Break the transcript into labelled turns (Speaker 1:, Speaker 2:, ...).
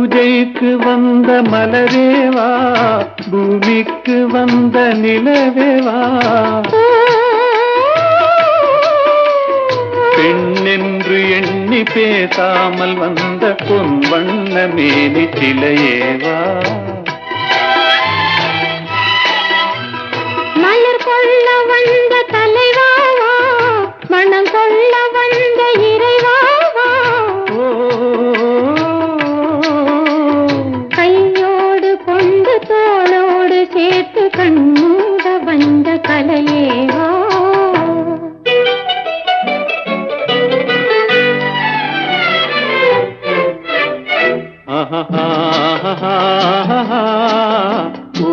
Speaker 1: பூஜைக்கு வந்த மலரேவா, பூமிக்கு வந்த நிலவேவா, பெண்ணென்று எண்ணி பேசாமல் வந்த பொன் வண்ண மேனி சிலையேவா,
Speaker 2: மலர் கொள்ள வந்த தலைவாவா, மனம் கொள்ள வந்த இறைவாவா, கையோடு கொண்டு தோளோடு சேர்த்து கண்ணூட வந்த கலையேவா,
Speaker 1: ஓ